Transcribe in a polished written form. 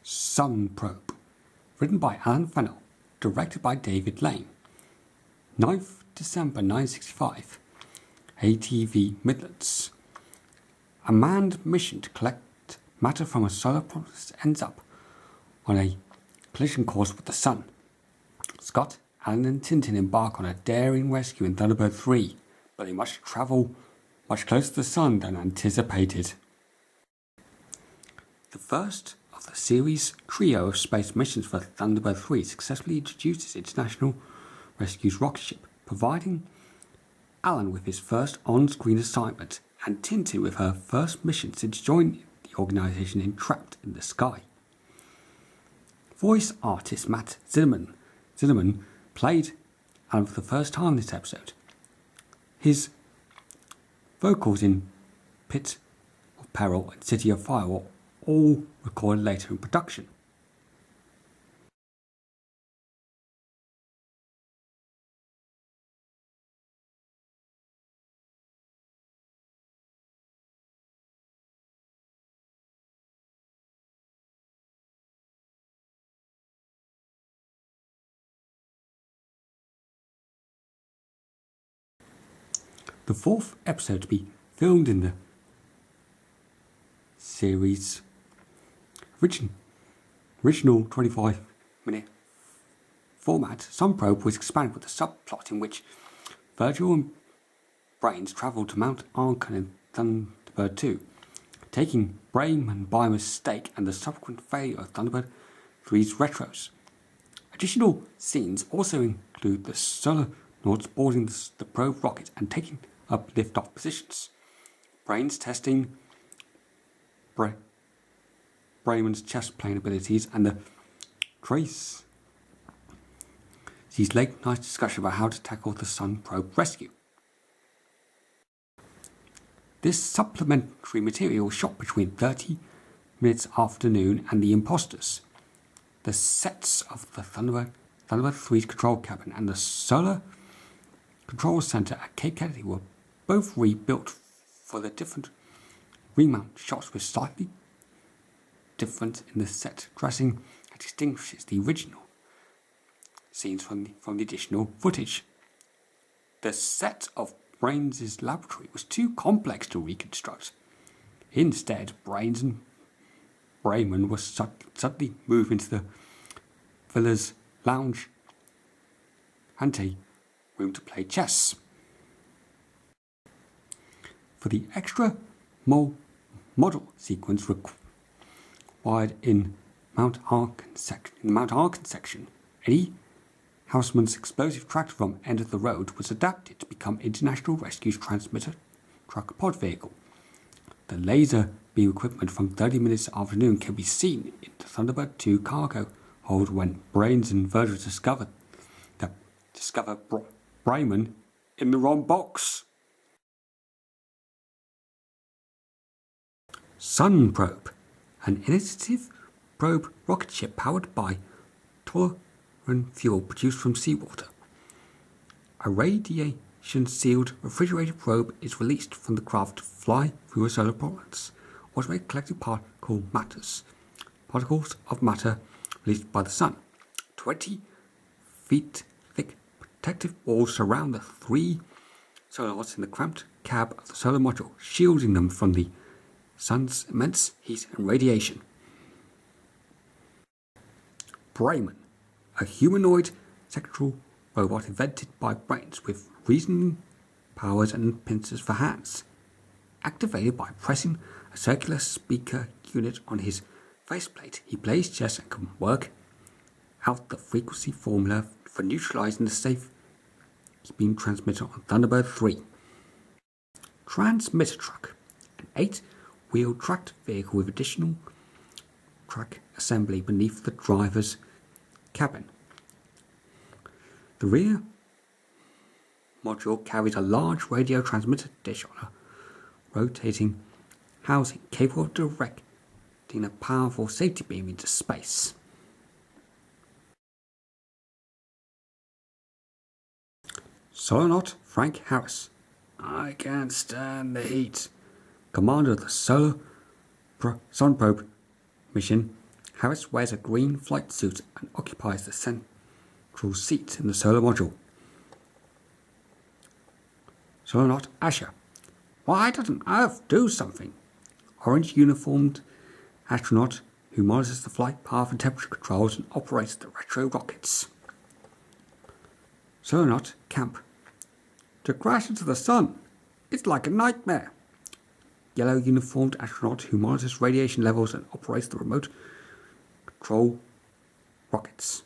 Sun Probe, written by Alan Fennell, directed by David Lane. 9th December 1965, ATV Midlands. A manned mission to collect matter from a solar process ends up on a collision course with the Sun. Scott, Alan and Tintin embark on a daring rescue in Thunderbird 3, but they must travel much closer to the Sun than anticipated. The first of the series' trio of space missions for Thunderbird 3 successfully introduces International Rescue's rocket ship, providing Alan with his first on-screen assignment and Tintin with her first mission since joining the organisation in Trapped in the Sky. Voice artist Matt Zinnerman played Alan for the first time in this episode. His vocals in Pit of Peril and City of Fire were all recorded later in production. The fourth episode to be filmed in the series' original 25-minute format, Sun Probe was expanded with a subplot in which Virgil and Brains travel to Mount Arkan in Thunderbird 2, taking Brain and Bymer's stake and the subsequent failure of Thunderbird 3's retros. Additional scenes also include the solarnauts boarding the probe rocket and taking up lift-off positions, Brains testing Brayman's chest plane abilities, and the Tracy's late night discussion about how to tackle the Sun Probe rescue. This supplementary material was shot between 30 minutes afternoon and The Imposters. The sets of the Thunderbird 3's control cabin and the Solar Control Center at Cape Kennedy were both rebuilt for the different remount shots with slightly different in the set dressing that distinguishes the original scenes from the additional footage. The set of Brains' laboratory was too complex to reconstruct. Instead, Brains and Brayman were suddenly moved into the villa's lounge ante room to play chess. For the extra model sequence required in Mount Arkan section, Eddie Houseman's explosive tractor from End of the Road was adapted to become International Rescue's transmitter truck pod vehicle. The laser beam equipment from 30 minutes afternoon can be seen in the Thunderbird 2 cargo hold when Brains and Virgil discover Brayman in the wrong box. Sun Probe, an initiative probe rocket ship powered by tolerant fuel produced from seawater. A radiation-sealed refrigerated probe is released from the craft to fly through a solar province, automated collecting particles of matter released by the Sun. 20 feet thick protective walls surround the 3 solarnauts in the cramped cab of the solar module, shielding them from the Sun's immense heat and radiation. Brayman, a humanoid sexual robot invented by Brains with reasoning powers and pincers for hands, activated by pressing a circular speaker unit on his faceplate. He plays chess and can work out the frequency formula for neutralizing the safe beam transmitter on Thunderbird 3. Transmitter truck, an 8-wheel tracked vehicle with additional track assembly beneath the driver's cabin. The rear module carries a large radio transmitter dish on a rotating housing capable of directing a powerful safety beam into space. Solarnaut Frank Harris. I can't stand the heat. Commander of the Sun Probe mission Harris wears a green flight suit and occupies the central seat in the solar module. Solarnaut Asher. Why doesn't Earth do something? Orange uniformed astronaut who monitors the flight path and temperature controls and operates the retro rockets. Solarnaut Camp. To crash into the sun, it's like a nightmare. Yellow uniformed astronaut who monitors radiation levels and operates the remote control rockets.